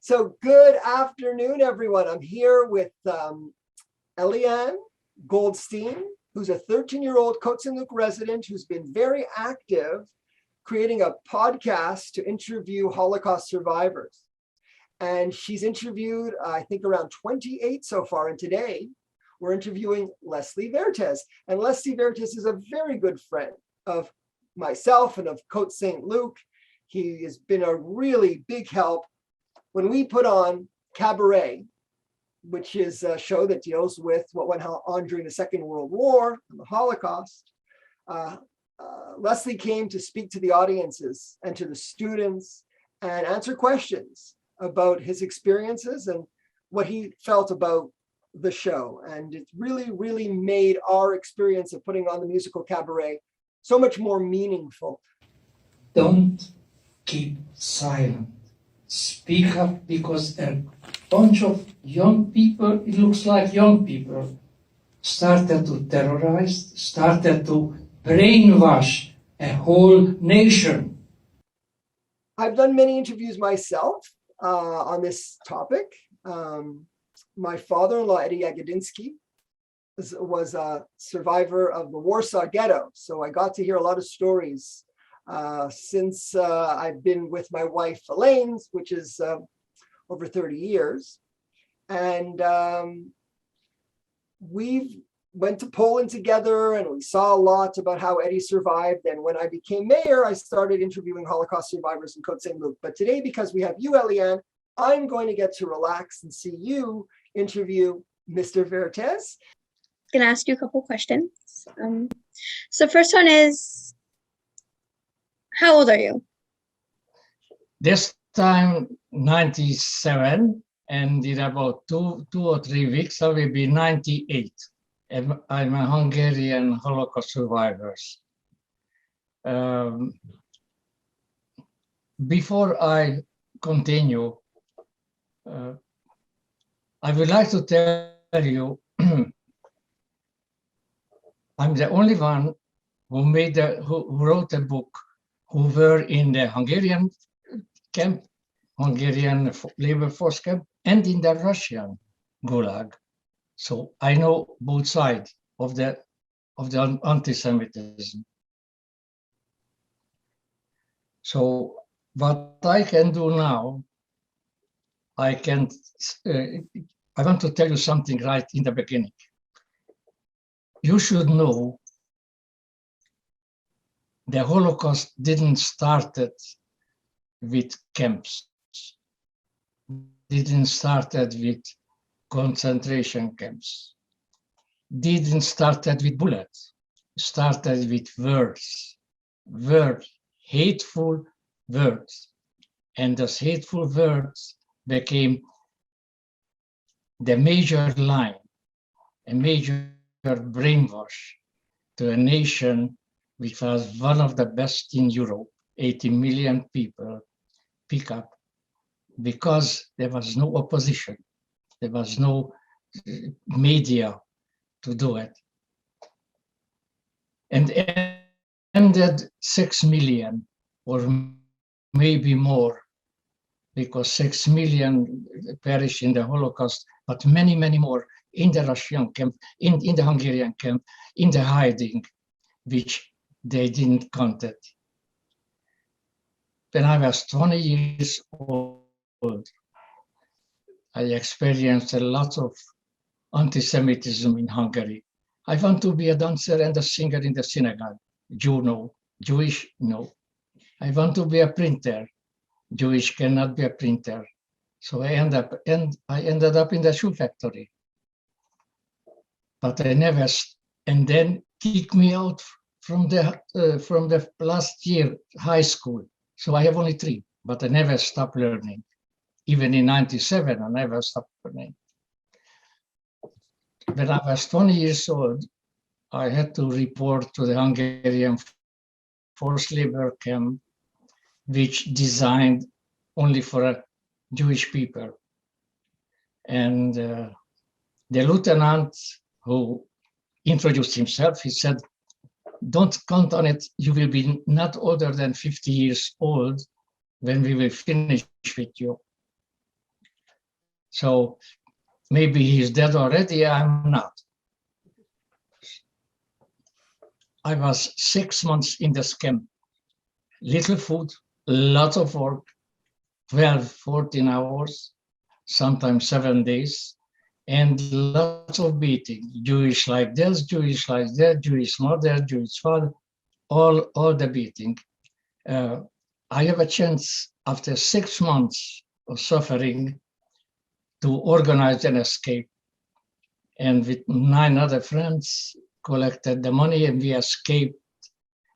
So good afternoon, everyone. I'm here with Eliane Goldstein, who's a 13-year-old Saint-Luc resident who's been very active creating a podcast to interview Holocaust survivors. And she's interviewed, I think, around 28 so far. And today we're interviewing Leslie Vertes. And Leslie Vertes is a very good friend of myself and of Saint-Luc. He has been a really big help when we put on Cabaret, which is a show that deals with what went on during the Second World War and the Holocaust. Leslie came to speak to the audiences and to the students and answer questions about his experiences and what he felt about the show. And it really, really made our experience of putting on the musical Cabaret so much more meaningful. Don't keep silent. Speak up, because a bunch of young people, it looks like young people, started to terrorize, started to brainwash a whole nation. I've done many interviews myself on this topic. My father-in-law, Eddie Yagodinsky, was a survivor of the Warsaw Ghetto. So I got to hear a lot of stories since I've been with my wife, Eliane, which is over 30 years. And we went to Poland together and we saw a lot about how Eddie survived. And when I became mayor, I started interviewing Holocaust survivors in Saint-Luc. But today, because we have you, Eliane, I'm going to get to relax and see you interview Mr. Vertes. I'm going to ask you a couple questions. So first one is, how old are you? This time, 97, and in about two or 3 weeks, I will be 98. And I'm a Hungarian Holocaust survivor. Before I continue, I would like to tell you, I'm the only one who wrote a book who were in the Hungarian camp, Hungarian labor force camp, and in the Russian Gulag. So I know both sides of the anti-Semitism. So what I can do now, I want to tell you something right in the beginning. You should know the Holocaust didn't start with camps, didn't start with concentration camps, didn't start with bullets, started with words, hateful words. And those hateful words became the major line, a major brainwash to a nation which was one of the best in Europe, 80 million people pick up, because there was no opposition. There was no media to do it. And ended 6 million or maybe more, because 6 million perished in the Holocaust, but many, many more in the Russian camp, in the Hungarian camp, in the hiding, which they didn't count it. When I was 20 years old, I experienced a lot of anti-Semitism in Hungary. I want to be a dancer and a singer in the synagogue. Jew, no. Jewish, no. I want to be a printer. Jewish cannot be a printer. So I ended up in the shoe factory. But I never, and then kicked me out from the last year high school. So I have only 3, but I never stopped learning. Even in 97, I never stopped learning. When I was 20 years old, I had to report to the Hungarian forced labor camp, which designed only for Jewish people. And the lieutenant who introduced himself, he said, "Don't count on it, you will be not older than 50 years old when we will finish with you." So maybe he's dead already, I'm not. I was 6 months in this camp. Little food, lots of work, 12, 14 hours, sometimes 7 days, and lots of beating. Jewish like this, Jewish like that, Jewish mother, Jewish father, all the beating. I have a chance after 6 months of suffering to organize an escape. And with 9 other friends, collected the money and we escaped.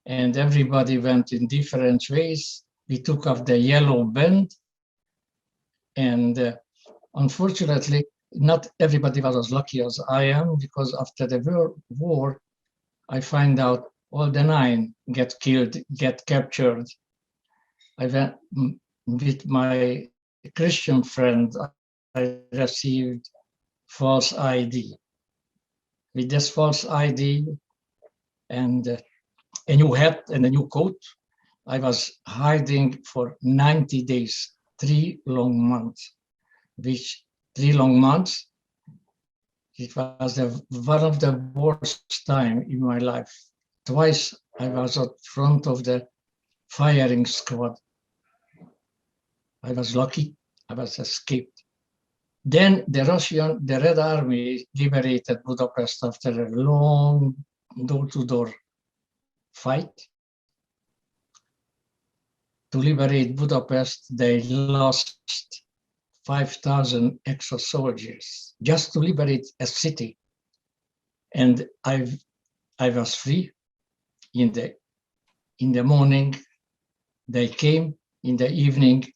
And everybody went in different ways. We took off the yellow band. And unfortunately, not everybody was as lucky as I am, because after the war, I find out all the 9 get killed, get captured. I went with my Christian friend, I received false ID. With this false ID and a new hat and a new coat, I was hiding for 90 days, 3 long months, which 3 long months, it was one of the worst time in my life. Twice I was at front of the firing squad. I was lucky, I was escaped. Then the Red Army liberated Budapest after a long door-to-door fight. To liberate Budapest, they lost 5,000 extra soldiers just to liberate a city. And I was free in the morning. They came in the evening.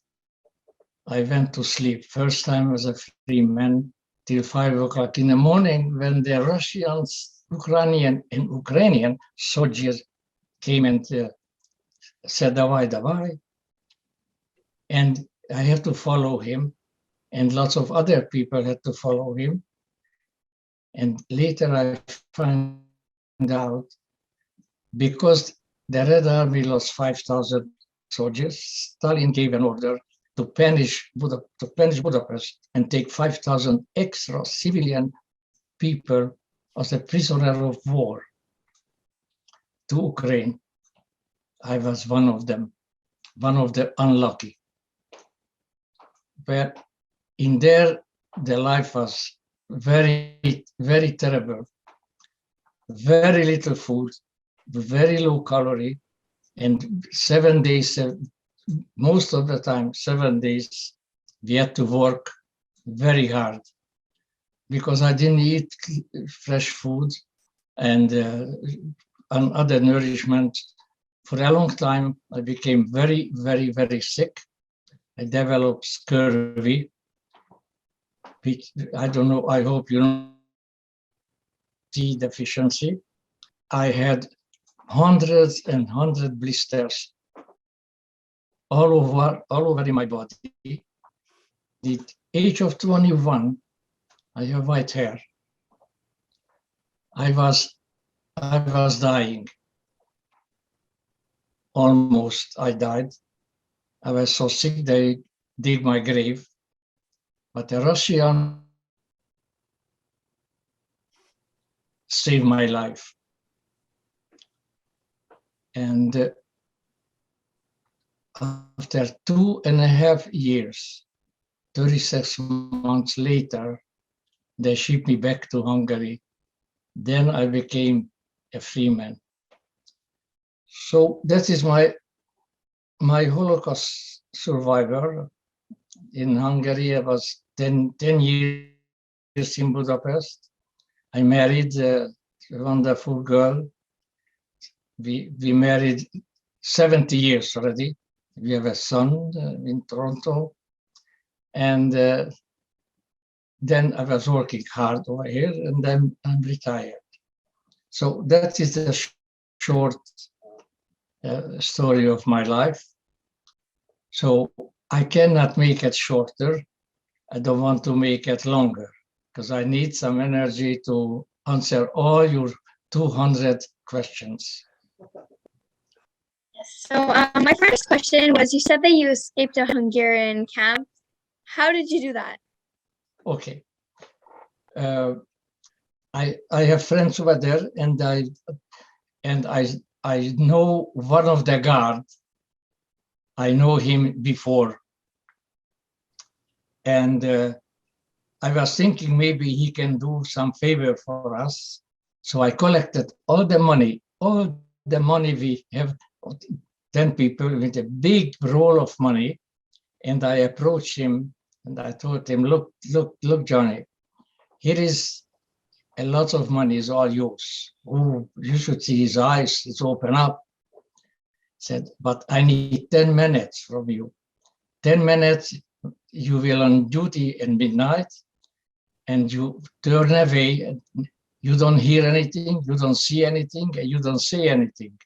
I went to sleep. First time as a free man till 5 o'clock in the morning, when the Russians, Ukrainian soldiers came and said, "Davai, davai." And I had to follow him, and lots of other people had to follow him. And later I found out, because the Red Army lost 5,000 soldiers, Stalin gave an order to punish Budapest and take 5,000 extra civilian people as a prisoner of war to Ukraine. I was one of them, one of the unlucky. But in there, the life was very, very terrible. Very little food, very low calorie, and 7 days, most of the time, 7 days, we had to work very hard because I didn't eat fresh food and other nourishment. For a long time, I became very, very, very sick. I developed scurvy, which I don't know, I hope you know, T deficiency. I had hundreds and hundred blisters all over in my body. At the age of 21, I have white hair. I was dying. Almost I died. I was so sick they dig my grave. But the Russian saved my life. And after 2.5 years, 36 months later, they shipped me back to Hungary. Then I became a free man. So that is my Holocaust survivor. In Hungary, I was 10 years in Budapest. I married a wonderful girl. We married 70 years already. We have a son in Toronto. And then I was working hard over here, and then I'm retired. So that is the short story of my life. So I cannot make it shorter. I don't want to make it longer because I need some energy to answer all your 200 questions. So my first question was, you said that you escaped a Hungarian camp. How did you do that? Okay. I have friends over there, and I know one of the guard. I know him before, and I was thinking maybe he can do some favor for us. So I collected all the money we have, 10 people with a big roll of money, and I approached him and I told him, look, Johnny, here is a lot of money, is all yours. Oh, you should see his eyes, it's open up. Said, but I need 10 minutes from you. 10 minutes, you will on duty at midnight, and you turn away, and you don't hear anything, you don't see anything, and you don't say anything.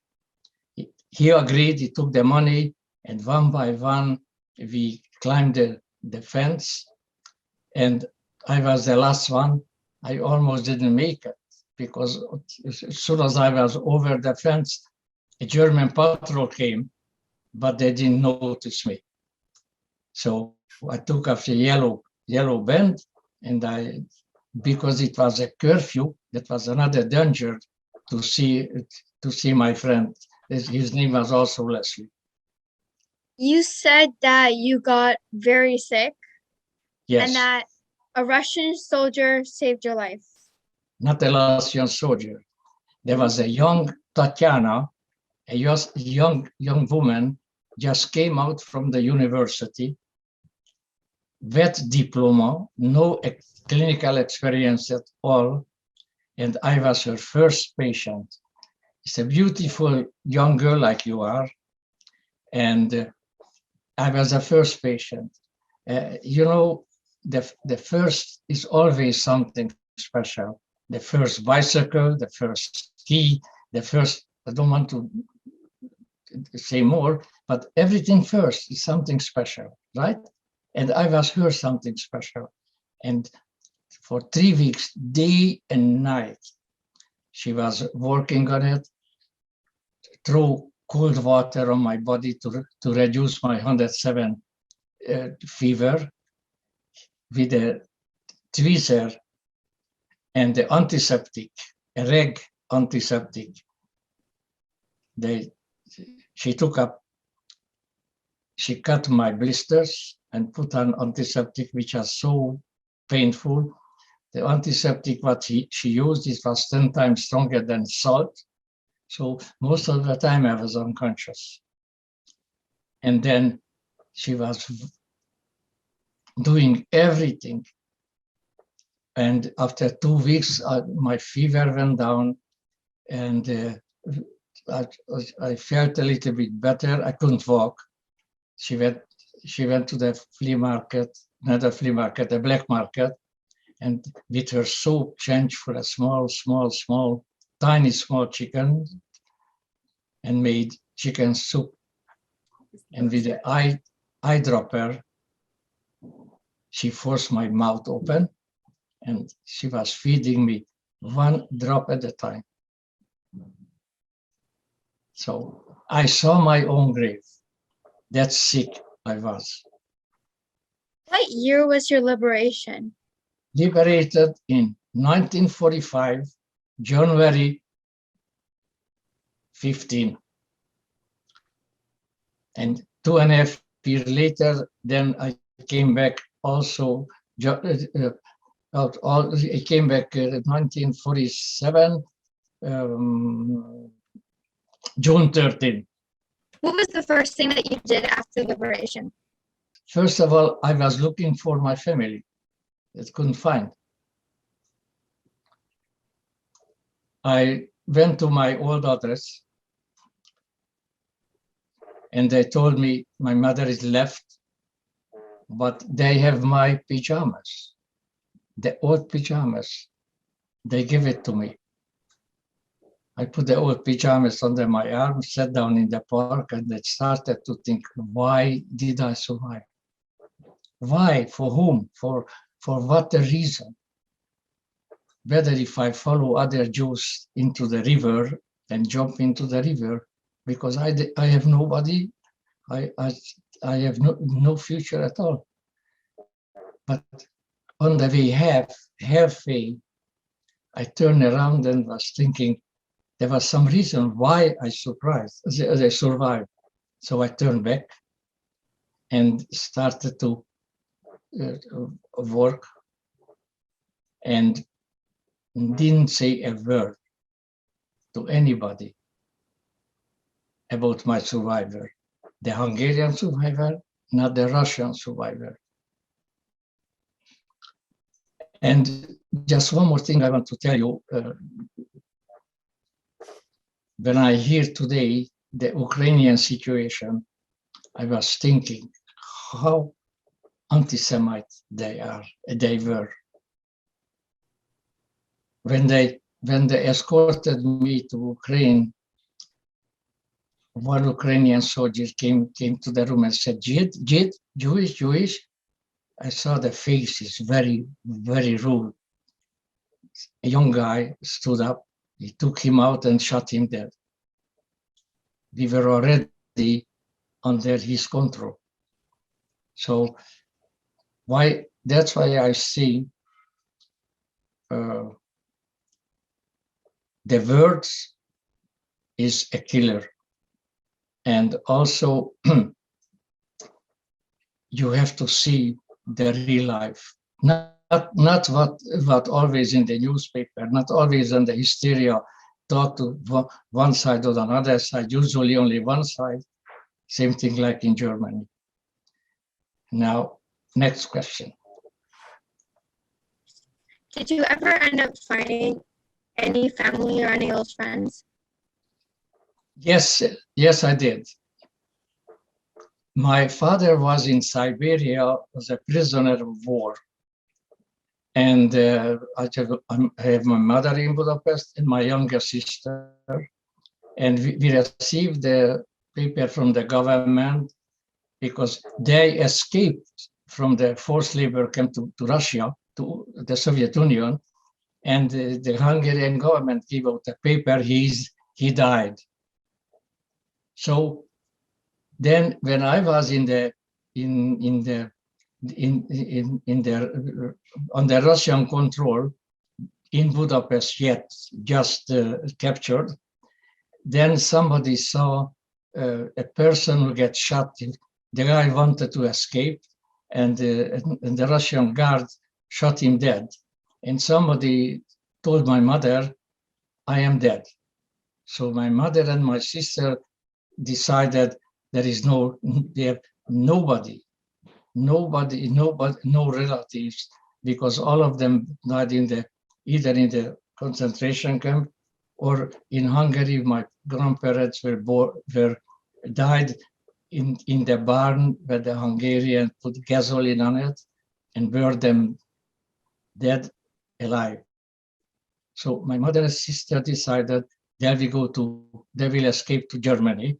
He agreed, he took the money, and one by one, we climbed the fence, and I was the last one. I almost didn't make it, because as soon as I was over the fence, a German patrol came, but they didn't notice me. So I took off the yellow band, and because it was a curfew, that was another danger to see my friend. His name was also Leslie. You said that you got very sick Yes. and that a Russian soldier saved your life. Not a Russian soldier. There was a young Tatiana, a young woman, just came out from the university, vet diploma, no clinical experience at all, and I was her first patient. It's a beautiful young girl like you are, and I was the first patient. The first is always something special. The first bicycle, the first ski, the first, I don't want to say more, but everything first is something special, right? And I was her something special. And for 3 weeks, day and night, she was working on it, threw cold water on my body to reduce my 107 fever with a tweezer and the antiseptic, a reg antiseptic. She cut my blisters and put an antiseptic, which was so painful. The antiseptic what she used, it was 10 times stronger than salt. So most of the time I was unconscious. And then she was doing everything. And after 2 weeks, my fever went down, and I felt a little bit better. I couldn't walk. She went to the flea market, not a flea market, a black market, and with her soap changed for a small, tiny small chicken, and made chicken soup. And with the eyedropper, she forced my mouth open, and she was feeding me 1 drop at a time. So I saw my own grave. That sick I was. What year was your liberation? Liberated in 1945, January 15. And 2.5 years later, then I came back also. I came back in 1947, June 13. What was the first thing that you did after liberation? First of all, I was looking for my family that couldn't find. I went to my old address, and they told me my mother is left, but they have my pajamas, the old pajamas. They give it to me. I put the old pajamas under my arm, sat down in the park, and I started to think, why did I survive? Why? For whom? For what reason? Better if I follow other Jews into the river and jump into the river, because I have nobody, I have no future at all. But on the way halfway, I turned around and was thinking there was some reason why I survived. So I turned back and started to work and didn't say a word to anybody about my survivor, the Hungarian survivor, not the Russian survivor. And just one more thing I want to tell you. When I hear today the Ukrainian situation, I was thinking how anti-Semite they were. When they escorted me to Ukraine, one Ukrainian soldier came to the room and said, Jid, Jewish. I saw the faces, very, very rude. A young guy stood up, he took him out and shot him dead. We were already under his control. So that's why I see the words is a killer. And also you have to see the real life, not what always in the newspaper, not always on the hysteria, talk to one side or another side, usually only one side, same thing like in Germany. Now, next question. Did you ever end up finding any family or any old friends? Yes, I did. My father was in Siberia as a prisoner of war. And I have my mother in Budapest and my younger sister. And we received the paper from the government because they escaped from the forced labor camp to Russia, to the Soviet Union. And the Hungarian government gave out a paper, he died. So then when I was on the Russian control in Budapest, just captured, then somebody saw a person who gets shot. The guy wanted to escape, and the Russian guard shot him dead. And somebody told my mother, I am dead. So my mother and my sister decided nobody, no relatives, because all of them died either in the concentration camp or in Hungary. My grandparents died in the barn where the Hungarians put gasoline on it and burned them dead alive. So my mother and sister decided they will escape to Germany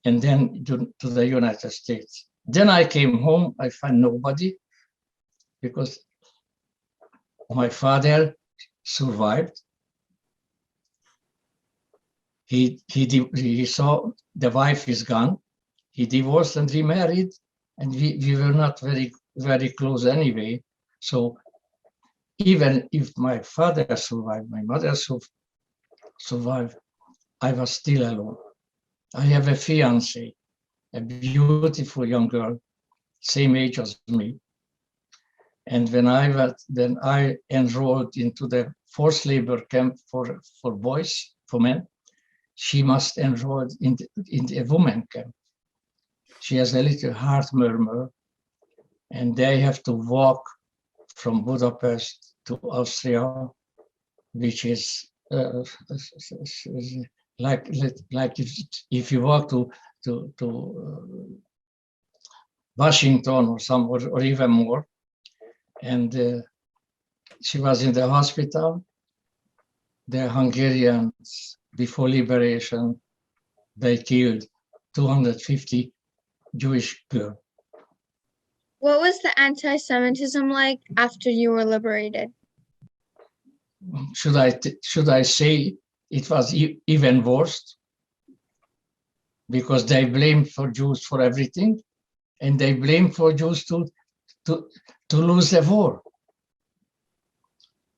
and then to the United States. Then I came home, I found nobody because my father survived. He saw the wife is gone. He divorced and remarried, and we were not very, very close anyway. So even if my father survived, my mother survived, I was still alone. I have a fiance, a beautiful young girl, same age as me. And when I enrolled into the forced labor camp for boys, for men, she must enroll in the women camp. She has a little heart murmur, and they have to walk from Budapest to Austria, which is like if you walk to Washington or even more. And she was in the hospital. The Hungarians, before liberation, they killed 250 Jewish girls. What was the anti-Semitism like after you were liberated? Should I say it was even worse? Because they blamed for Jews for everything, and they blamed for Jews to lose the war.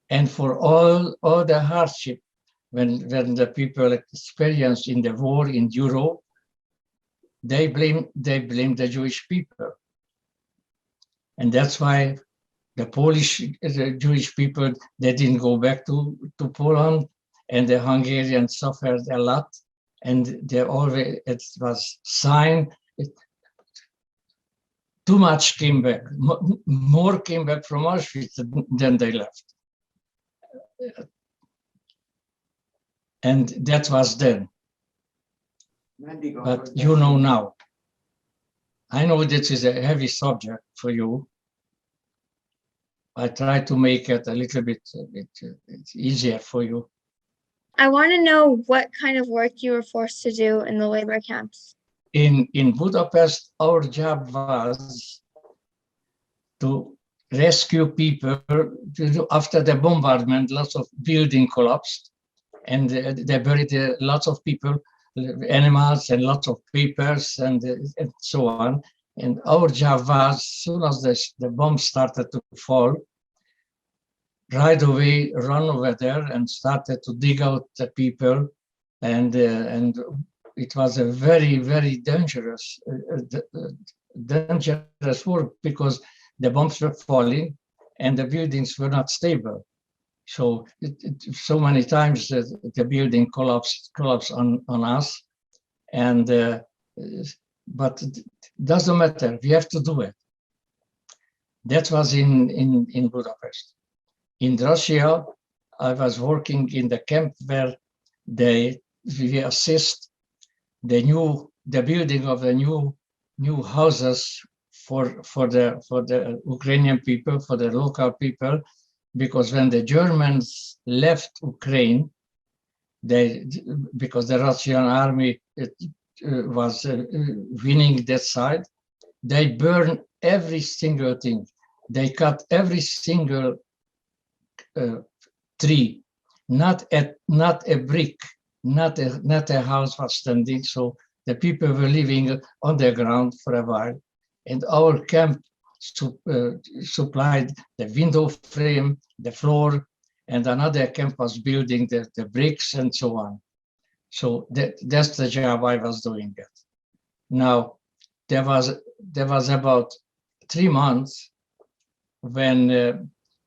and for all the hardship when the people experienced in the war in Europe, they blame the Jewish people. And that's why the Jewish people, they didn't go back to Poland, and the Hungarians suffered a lot. And they always, it was signed, too much came back, more came back from Auschwitz than they left. And that was then. But you know now. I know this is a heavy subject for you. I try to make it a little bit easier for you. I want to know what kind of work you were forced to do in the labor camps. In Budapest, our job was to rescue people. After the bombardment, lots of buildings collapsed, and they buried lots of people, animals, and lots of papers, and so on. And our job was, as soon as the bomb started to fall, right away run over there and started to dig out the people, and it was a very, very dangerous work, because the bombs were falling and the buildings were not stable. So so many times the building collapsed on us, and but it doesn't matter. We have to do it. That was in Budapest. In Russia, I was working in the camp where we assist the building of the new houses for the Ukrainian people, for the local people, because when the Germans left Ukraine, because the Russian army was winning that side, they burned every single thing. They cut every single tree, not a brick, not a house was standing. So the people were living on the ground for a while, and our camp supplied the window frame, the floor, and another camp was building the bricks and so on. So that's the job I was doing it. Now there was about 3 months when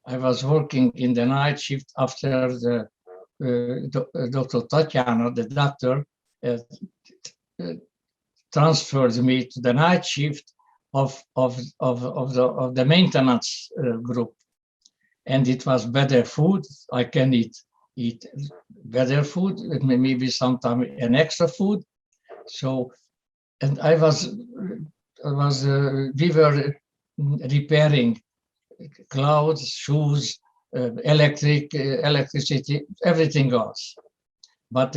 I was working in the night shift after Dr. Tatiana, the doctor, transferred me to the night shift of the maintenance group, and it was better food. I can eat better food, maybe sometimes an extra food. So, and we were repairing clothes, shoes, electricity, everything else. But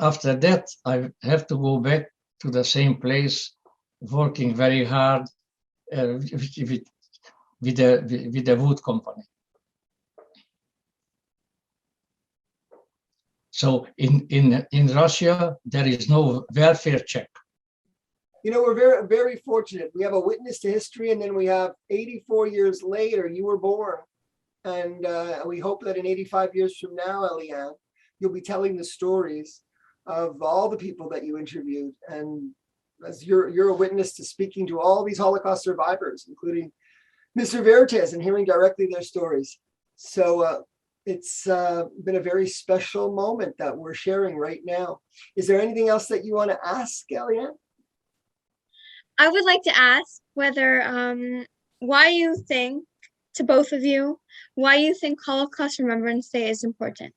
after that, I have to go back to the same place, working very hard with the wood company. So in Russia, there is no welfare check. You know, we're very, very fortunate. We have a witness to history, and then we have 84 years later, you were born. And we hope that in 85 years from now, Eliane, you'll be telling the stories of all the people that you interviewed. And as you're a witness to speaking to all these Holocaust survivors, including Mr. Vertes, and hearing directly their stories. So it's been a very special moment that we're sharing right now. Is there anything else that you want to ask, Eliane? I would like to ask whether why you think, to both of you, why you think Holocaust Remembrance Day is important.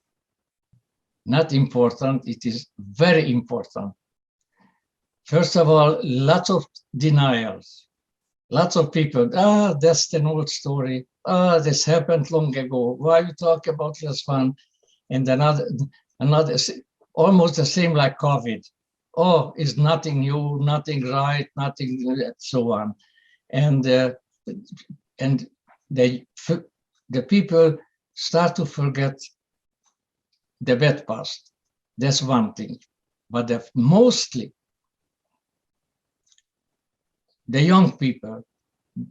Not important, it is very important. First of all, lots of denials. Lots of people, that's an old story. This happened long ago. Why you talk about this one? And another, almost the same like COVID. Oh, it's nothing new, nothing right, nothing, so on. And the people start to forget the bad past. That's one thing. But mostly, the young people,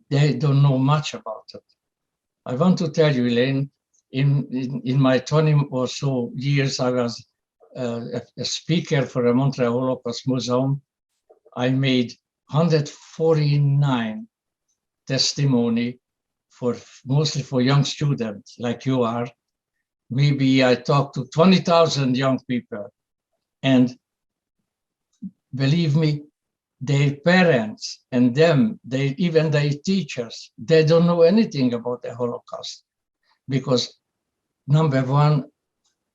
they don't know much about it. I want to tell you, Eliane, in my 20 or so years, I was a speaker for a Montreal Holocaust Museum. I made 149 testimony mostly for young students like you are. Maybe I talked to 20,000 young people, and believe me, their parents and them, even their teachers, they don't know anything about the Holocaust, because number one,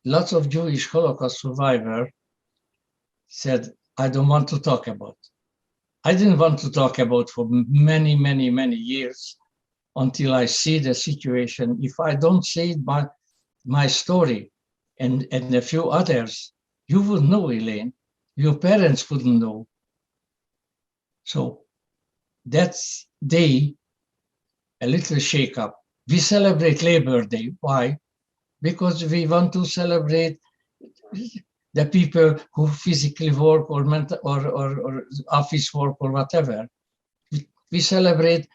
lots of Jewish Holocaust survivors said, I don't want to talk about. I didn't want to talk about for many, many, many years until I see the situation. If I don't say my story and a few others, you would know, Eliane. Your parents wouldn't know. So that's day, a little shake up. We celebrate Labor Day. Why? Because we want to celebrate the people who physically work or mental or office work or whatever. We celebrate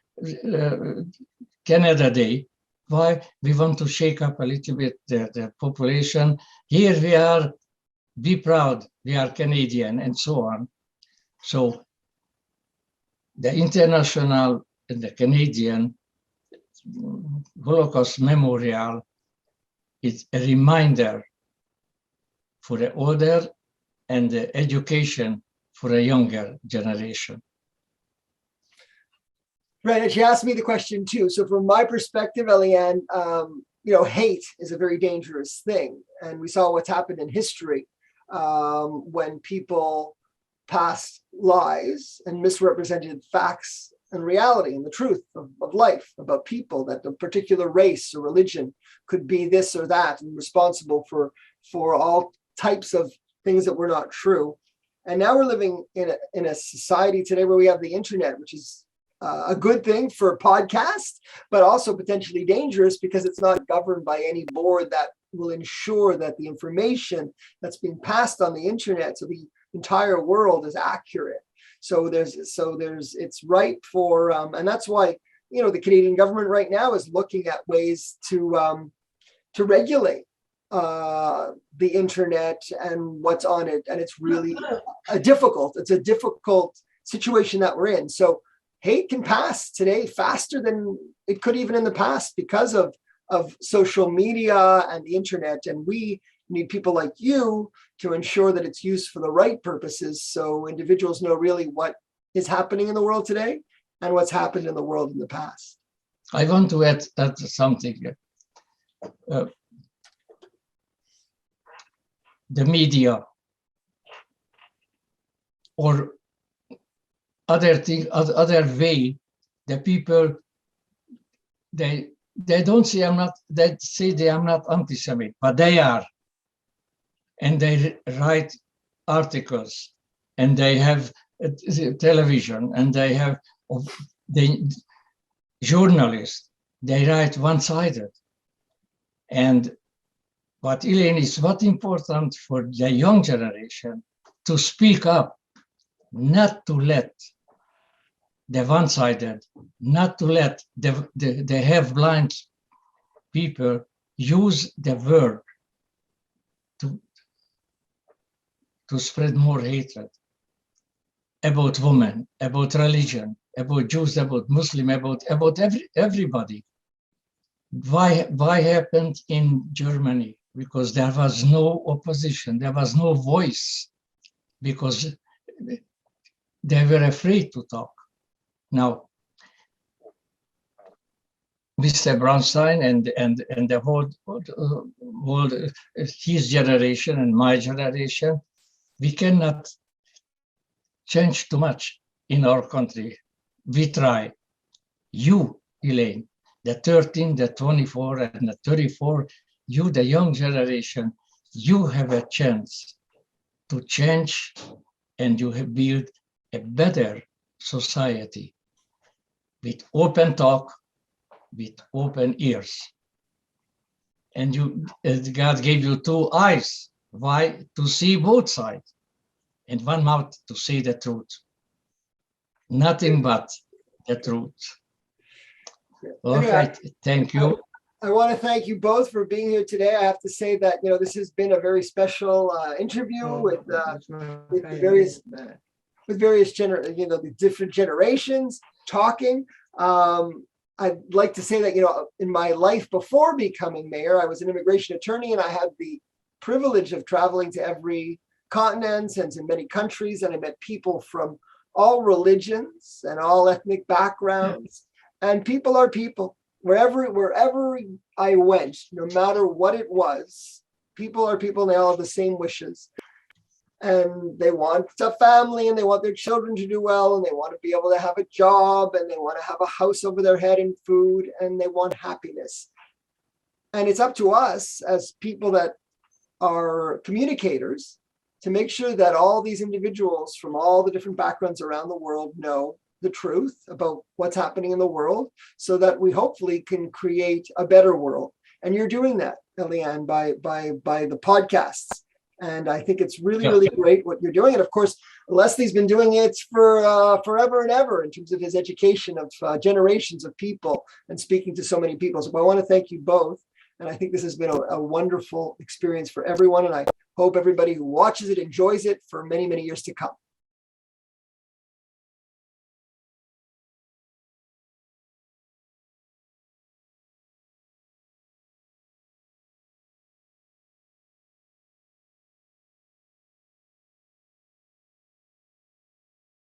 Canada Day. Why? We want to shake up a little bit the population. Here we are, be proud, we are Canadian, and so on. So the international and the Canadian Holocaust Memorial is a reminder for the older and the education for a younger generation. Right, and she asked me the question too. So from my perspective, Eliane, hate is a very dangerous thing. And we saw what's happened in history when people passed lies and misrepresented facts and reality and the truth of life about people, that a particular race or religion could be this or that and responsible for all types of things that were not true. And now we're living in a society today where we have the internet, which is a good thing for podcasts, but also potentially dangerous because it's not governed by any board that will ensure that the information that's being passed on the internet to the entire world is accurate. So it's ripe for, and that's why, the Canadian government right now is looking at ways to regulate the internet and what's on it. And it's really a difficult situation that we're in. So hate can pass today faster than it could even in the past because of social media and the internet. And we need people like you to ensure that it's used for the right purposes, so individuals know really what is happening in the world today and what's happened in the world in the past. I want to add something. The media or other way, the people, they don't say they say they are not anti-Semitic, but they are. And they write articles, and they have television, and they have the journalists. They write one-sided. And what Eliane is what important for the young generation to speak up, not to let the one-sided, not to let the half-blind people use the word to spread more hatred about women, about religion, about Jews, about Muslim, about everybody. Why happened in Germany? Because there was no opposition, there was no voice, because they were afraid to talk. Now, Mr. Brownstein and the whole his generation and my generation, we cannot change too much in our country. We try. You, Eliane, the 13, the 24, and the 34, you, the young generation, you have a chance to change, and you have built a better society with open talk, with open ears. And God gave you two eyes. Why? To see both sides, and one mouth to say the truth. Nothing but the truth. All right, thank you. I want to thank you both for being here today. I have to say that, this has been a very special interview with various the different generations talking. I'd like to say that, in my life before becoming mayor, I was an immigration attorney, and I had the privilege of traveling to every continent and in many countries. And I met people from all religions and all ethnic backgrounds. And people are people. Wherever I went, no matter what it was, people are people, and they all have the same wishes. And they want a family, and they want their children to do well, and they want to be able to have a job, and they want to have a house over their head and food, and they want happiness. And it's up to us as people that are communicators to make sure that all these individuals from all the different backgrounds around the world know the truth about what's happening in the world, so that we hopefully can create a better world. And you're doing that, Eliane, by the podcasts. And I think it's really great what you're doing. And of course, Leslie's been doing it for forever and ever in terms of his education of generations of people and speaking to so many people. So I want to thank you both. And I think this has been a wonderful experience for everyone. And I hope everybody who watches it enjoys it for many, many years to come.